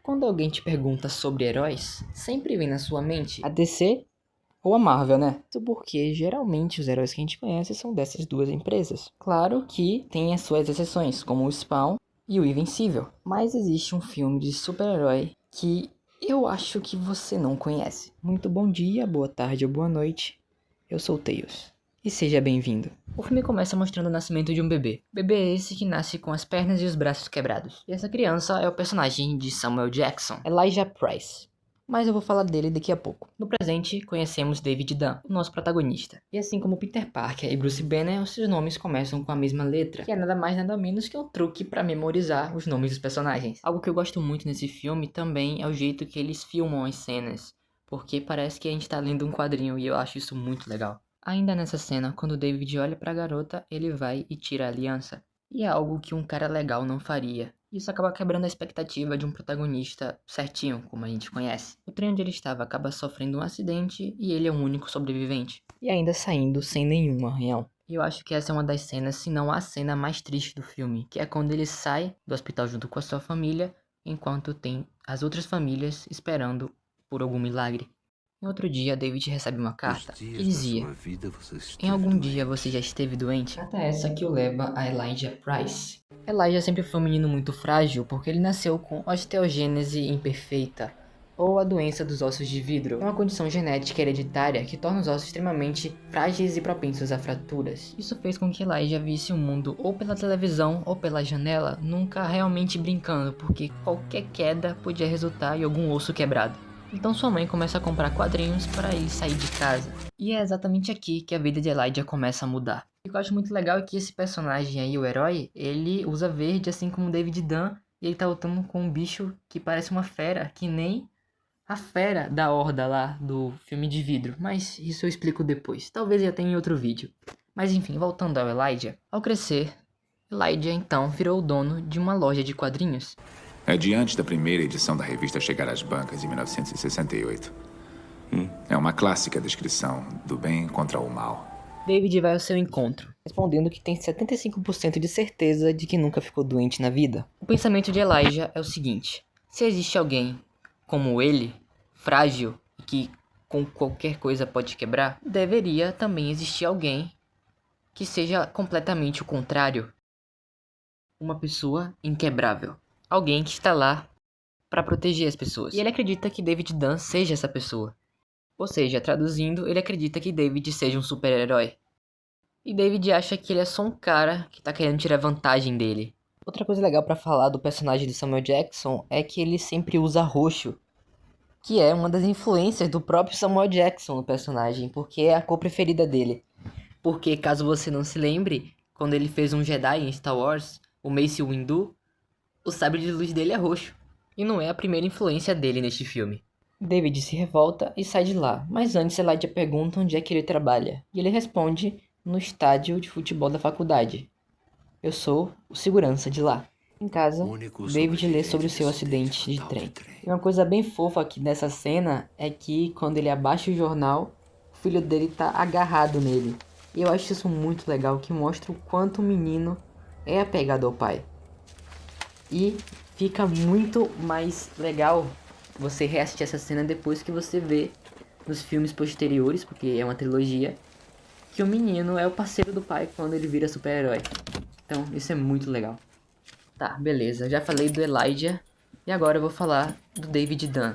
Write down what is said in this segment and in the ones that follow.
Quando alguém te pergunta sobre heróis, sempre vem na sua mente a DC ou a Marvel, né? Isso porque geralmente os heróis que a gente conhece são dessas duas empresas. Claro que tem as suas exceções, como o Spawn e o Invencível. Mas existe um filme de super-herói que eu acho que você não conhece. Muito bom dia, boa tarde ou boa noite. Eu sou o Tails. E seja bem-vindo. O filme começa mostrando o nascimento de um bebê. Bebê esse que nasce com as pernas e os braços quebrados. E essa criança é o personagem de Samuel Jackson, Elijah Price. Mas eu vou falar dele daqui a pouco. No presente, conhecemos David Dunn, o nosso protagonista. E assim como Peter Parker e Bruce Banner, os seus nomes começam com a mesma letra, que é nada mais nada menos que um truque para memorizar os nomes dos personagens. Algo que eu gosto muito nesse filme também é o jeito que eles filmam as cenas, porque parece que a gente tá lendo um quadrinho e eu acho isso muito legal. Ainda nessa cena, quando David olha pra garota, ele vai e tira a aliança. E é algo que um cara legal não faria. Isso acaba quebrando a expectativa de um protagonista certinho, como a gente conhece. O trem onde ele estava acaba sofrendo um acidente e ele é o único sobrevivente. E ainda saindo sem nenhum arranhão. E eu acho que essa é uma das cenas, se não a cena mais triste do filme, que é quando ele sai do hospital junto com a sua família, enquanto tem as outras famílias esperando por algum milagre. Em outro dia, David recebe uma carta que dizia: em algum dia você já esteve doente? Carta essa que o leva a Elijah Price. Elijah sempre foi um menino muito frágil porque ele nasceu com osteogênese imperfeita, ou a doença dos ossos de vidro. É uma condição genética hereditária que torna os ossos extremamente frágeis e propensos a fraturas. Isso fez com que Elijah visse o mundo ou pela televisão ou pela janela, nunca realmente brincando, porque qualquer queda podia resultar em algum osso quebrado. Então sua mãe começa a comprar quadrinhos para ele sair de casa. E é exatamente aqui que a vida de Elijah começa a mudar. O que eu acho muito legal é que esse personagem aí, o herói, ele usa verde assim como David Dunn. E ele tá lutando com um bicho que parece uma fera, que nem a fera da horda lá do filme de vidro. Mas isso eu explico depois. Talvez já tenha em outro vídeo. Mas enfim, voltando ao Elijah. Ao crescer, Elijah então virou o dono de uma loja de quadrinhos. É diante da primeira edição da revista chegar às bancas em 1968. É uma clássica descrição do bem contra o mal. David vai ao seu encontro, respondendo que tem 75% de certeza de que nunca ficou doente na vida. O pensamento de Elijah é o seguinte: se existe alguém como ele, frágil e que com qualquer coisa pode quebrar, deveria também existir alguém que seja completamente o contrário. Uma pessoa inquebrável. Alguém que está lá para proteger as pessoas. E ele acredita que David Dunn seja essa pessoa. Ou seja, traduzindo, ele acredita que David seja um super-herói. E David acha que ele é só um cara que tá querendo tirar vantagem dele. Outra coisa legal pra falar do personagem de Samuel Jackson é que ele sempre usa roxo, que é uma das influências do próprio Samuel Jackson no personagem, porque é a cor preferida dele. Porque, caso você não se lembre, quando ele fez um Jedi em Star Wars, o Mace Windu, o sabre de luz dele é roxo. E não é a primeira influência dele neste filme. David se revolta e sai de lá, mas antes Elijah pergunta onde é que ele trabalha. E ele responde: no estádio de futebol da faculdade. Eu sou o segurança de lá. Em casa, David lê sobre o seu acidente de trem. E uma coisa bem fofa aqui nessa cena é que quando ele abaixa o jornal, o filho dele tá agarrado nele. E eu acho isso muito legal, que mostra o quanto o menino é apegado ao pai. E fica muito mais legal você reassistir essa cena depois que você vê nos filmes posteriores, porque é uma trilogia, que o menino é o parceiro do pai quando ele vira super-herói. Então, isso é muito legal. Tá, beleza. Já falei do Elijah e agora eu vou falar do David Dunn,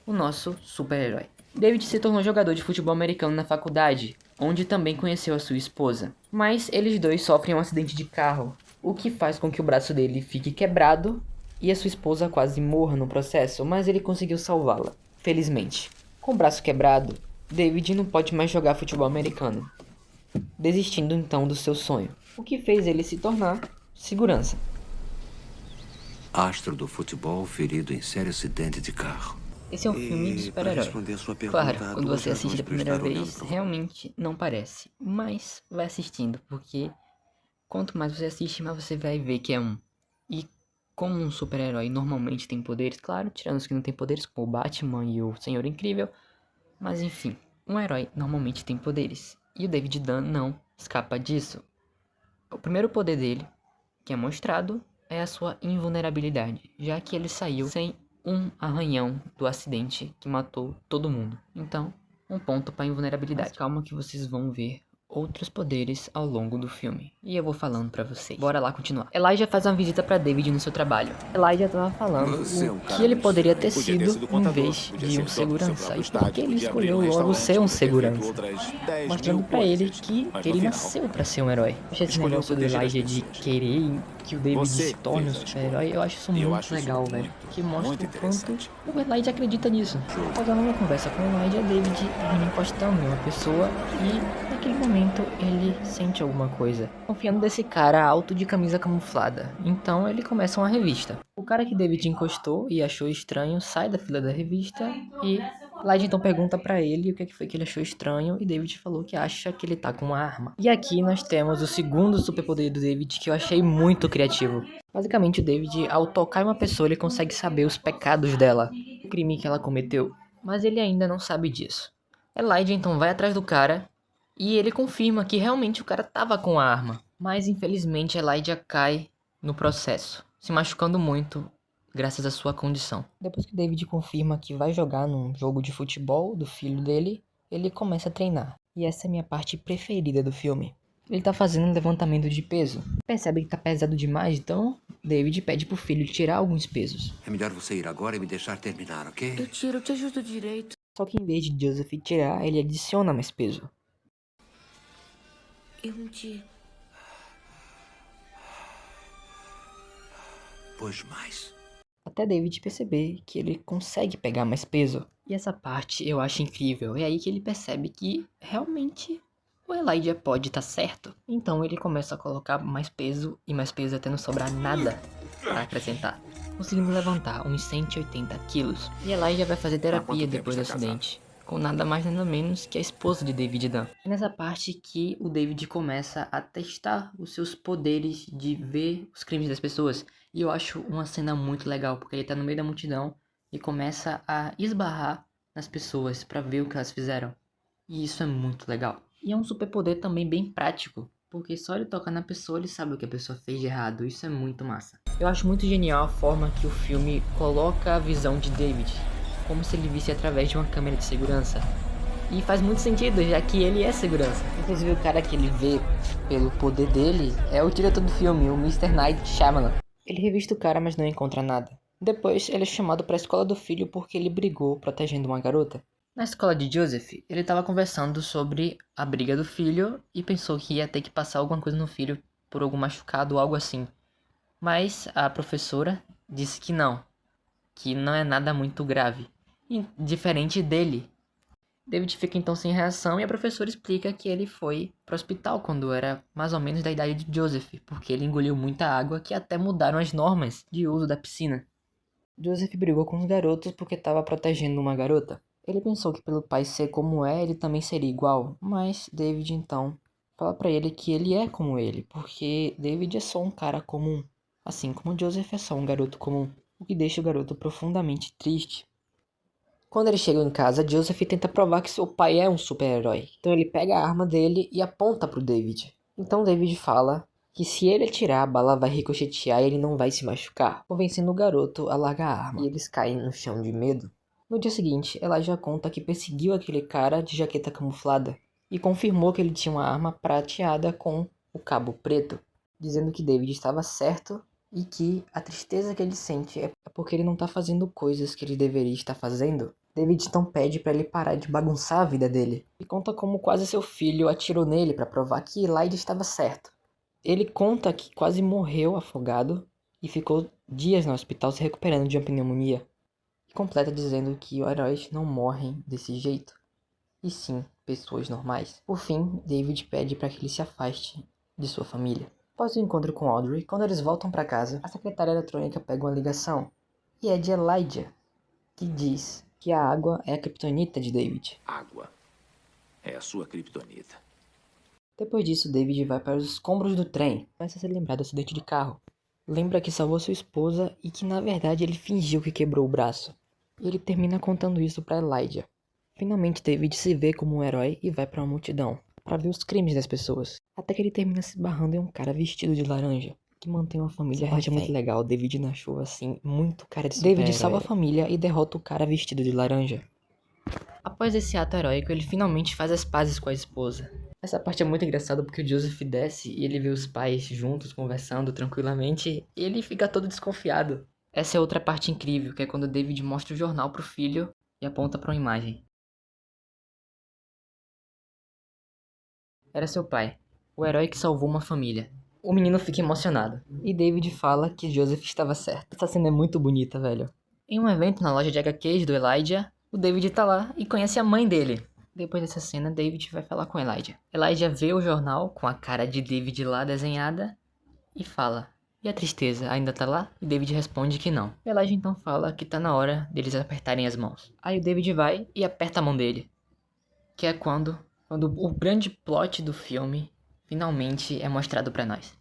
o nosso super-herói. David se tornou jogador de futebol americano na faculdade, onde também conheceu a sua esposa. Mas eles dois sofrem um acidente de carro, o que faz com que o braço dele fique quebrado e a sua esposa quase morra no processo, mas ele conseguiu salvá-la, felizmente. Com o braço quebrado, David não pode mais jogar futebol americano, desistindo então do seu sonho, o que fez ele se tornar segurança. Astro do futebol ferido em sério acidente de carro. Esse é um filme de super-herói. Claro, quando você assiste da primeira vez, realmente não parece, mas vai assistindo, porque quanto mais você assiste, mais você vai ver que é um. E como um super-herói normalmente tem poderes, claro, tirando os que não tem poderes, como o Batman e o Senhor Incrível, mas enfim, um herói normalmente tem poderes, e o David Dunn não escapa disso. O primeiro poder dele, que é mostrado, é a sua invulnerabilidade, já que ele saiu sem um arranhão do acidente que matou todo mundo. Então, um ponto para invulnerabilidade. Mas calma que vocês vão ver outros poderes ao longo do filme. E eu vou falando pra vocês. Bora lá continuar. Elijah faz uma visita pra David no seu trabalho. Elijah tava falando Você é um o cara que ele muito poderia ter Podia ter sido sido em contador, vez podia de ser um dono do seu segurança. próprio E por que estádio, ele podia abrir escolheu um logo restaurante, ser um podia ter feito segurança? outras 10 Mostrando mil pra ele coisas. que Mas ele no final, nasceu pra ser um herói. Esse escolheu negócio do proteger as Elijah de pessoas. querer que o David Você se torne um fez a super-herói, eu acho isso E eu muito acho isso legal, velho. muito, Que mostra muito o quanto interessante. o Elijah acredita nisso. Após a longa conversa com o Elijah, David termina encostando em uma pessoa e naquele momento ele sente alguma coisa, confiando nesse cara alto de camisa camuflada. Então ele começa uma revista. O cara que David encostou e achou estranho sai da fila da revista e Elijah então pergunta pra ele o que foi que ele achou estranho e David falou que acha que ele tá com uma arma. E aqui nós temos o segundo superpoder do David que eu achei muito criativo. Basicamente o David, ao tocar em uma pessoa, ele consegue saber os pecados dela, o crime que ela cometeu. Mas ele ainda não sabe disso. Elijah então vai atrás do cara e ele confirma que realmente o cara tava com a arma. Mas infelizmente Elijah cai no processo, se machucando muito graças à sua condição. Depois que David confirma que vai jogar num jogo de futebol do filho dele, ele começa a treinar. E essa é a minha parte preferida do filme. Ele tá fazendo um levantamento de peso. Percebe que tá pesado demais, então David pede pro filho tirar alguns pesos. É melhor você ir agora e me deixar terminar, ok? Eu tiro, eu te ajudo direito. Só que em vez de Joseph tirar, ele adiciona mais peso. Eu não te... Pois mais. Até David perceber que ele consegue pegar mais peso. E essa parte eu acho incrível. É aí que ele percebe que realmente o Elijah pode estar certo. Então ele começa a colocar mais peso e mais peso até não sobrar nada para acrescentar. Conseguindo levantar uns 180 quilos. E Elijah vai fazer terapia tempo depois do está casado? acidente. Com nada mais nada menos que a esposa de David Dunn. É nessa parte que o David começa a testar os seus poderes de ver os crimes das pessoas. E eu acho uma cena muito legal, porque ele tá no meio da multidão e começa a esbarrar nas pessoas pra ver o que elas fizeram. E isso é muito legal. E é um superpoder também bem prático, porque só ele tocar na pessoa ele sabe o que a pessoa fez de errado. Isso é muito massa. Eu acho muito genial a forma que o filme coloca a visão de David, como se ele visse através de uma câmera de segurança. E faz muito sentido, já que ele é segurança. Inclusive o cara que ele vê pelo poder dele é o diretor do filme, o Mr. Night Shyamalan. Ele revista o cara, mas não encontra nada. Depois, ele é chamado para a escola do filho porque ele brigou protegendo uma garota. Na escola de Joseph, ele estava conversando sobre a briga do filho e pensou que ia ter que passar alguma coisa no filho por algum machucado ou algo assim. Mas a professora disse que não é nada muito grave. E diferente dele. David fica então sem reação e a professora explica que ele foi pro hospital quando era mais ou menos da idade de Joseph, porque ele engoliu muita água que até mudaram as normas de uso da piscina. Joseph brigou com os garotos porque estava protegendo uma garota. Ele pensou que pelo pai ser como é, ele também seria igual, mas David então fala pra ele que ele é como ele, porque David é só um cara comum, assim como Joseph é só um garoto comum, o que deixa o garoto profundamente triste. Quando ele chega em casa, Joseph tenta provar que seu pai é um super-herói. Então ele pega a arma dele e aponta pro David. Então David fala que se ele atirar, a bala vai ricochetear e ele não vai se machucar, convencendo o garoto a largar a arma. E eles caem no chão de medo. No dia seguinte, Elijah conta que perseguiu aquele cara de jaqueta camuflada e confirmou que ele tinha uma arma prateada com o cabo preto, dizendo que David estava certo e que a tristeza que ele sente é porque ele não tá fazendo coisas que ele deveria estar fazendo. David então pede para ele parar de bagunçar a vida dele e conta como quase seu filho atirou nele para provar que Elijah estava certo. Ele conta que quase morreu afogado e ficou dias no hospital se recuperando de uma pneumonia. E completa dizendo que heróis não morrem desse jeito, e sim pessoas normais. Por fim, David pede para que ele se afaste de sua família. Após o encontro com Audrey, quando eles voltam para casa, a secretária eletrônica pega uma ligação e é de Elijah, que diz que a água é a criptonita de David. Água é a sua criptonita. Depois disso, David vai para os escombros do trem. Começa a se lembrar do acidente de carro. Lembra que salvou sua esposa e que na verdade ele fingiu que quebrou o braço. E ele termina contando isso para Elijah. Finalmente, David se vê como um herói e vai para uma multidão para ver os crimes das pessoas. Até que ele termina se barrando em um cara vestido de laranja. que mantém uma família. Essa Parte é muito refém. legal. David na chuva, assim, muito cara de super-herói. David salva a família e derrota o cara vestido de laranja. Após esse ato heróico, ele finalmente faz as pazes com a esposa. Essa parte é muito engraçada porque o Joseph desce e ele vê os pais juntos conversando tranquilamente e ele fica todo desconfiado. Essa é outra parte incrível, que é quando o David mostra o jornal pro filho e aponta pra uma imagem. Era seu pai, o herói que salvou uma família. O menino fica emocionado. E David fala que Joseph estava certo. Essa cena é muito bonita, velho. Em um evento na loja de HQs do Elijah, o David tá lá e conhece a mãe dele. Depois dessa cena, David vai falar com Elijah. Elijah vê o jornal com a cara de David lá desenhada e fala: "E a tristeza ainda tá lá?" E David responde que não. Elijah então fala que tá na hora deles apertarem as mãos. Aí o David vai e aperta a mão dele. Que é quando o grande plot do filme finalmente é mostrado pra nós.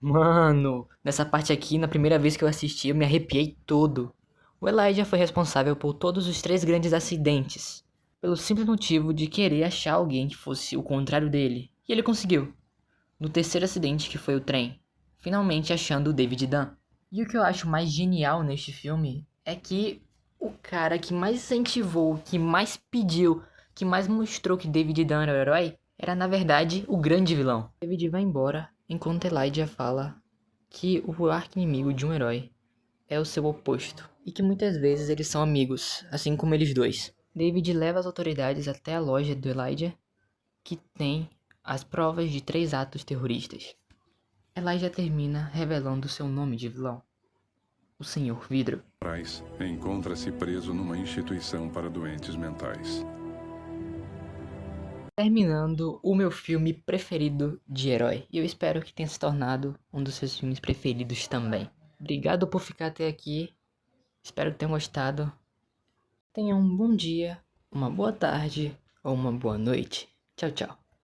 Mano, nessa parte aqui, na primeira vez que eu assisti, eu me arrepiei todo. O Elijah foi responsável por todos os 3 grandes acidentes, pelo simples motivo de querer achar alguém que fosse o contrário dele. E ele conseguiu. No terceiro acidente, que foi o trem, finalmente achando o David Dunn. E o que eu acho mais genial neste filme é que o cara que mais incentivou, que mais pediu, que mais mostrou que David Dunn era o herói, era na verdade o grande vilão. David vai embora, enquanto Elijah fala que o arqui-inimigo de um herói é o seu oposto, e que muitas vezes eles são amigos, assim como eles dois. David leva as autoridades até a loja do Elijah, que tem as provas de 3 atos terroristas. Elijah termina revelando seu nome de vilão, o Senhor Vidro. Price encontra-se preso numa instituição para doentes mentais. Terminando o meu filme preferido de herói. E eu espero que tenha se tornado um dos seus filmes preferidos também. Obrigado por ficar até aqui. Espero que tenham gostado. Tenha um bom dia, uma boa tarde ou uma boa noite. Tchau, tchau.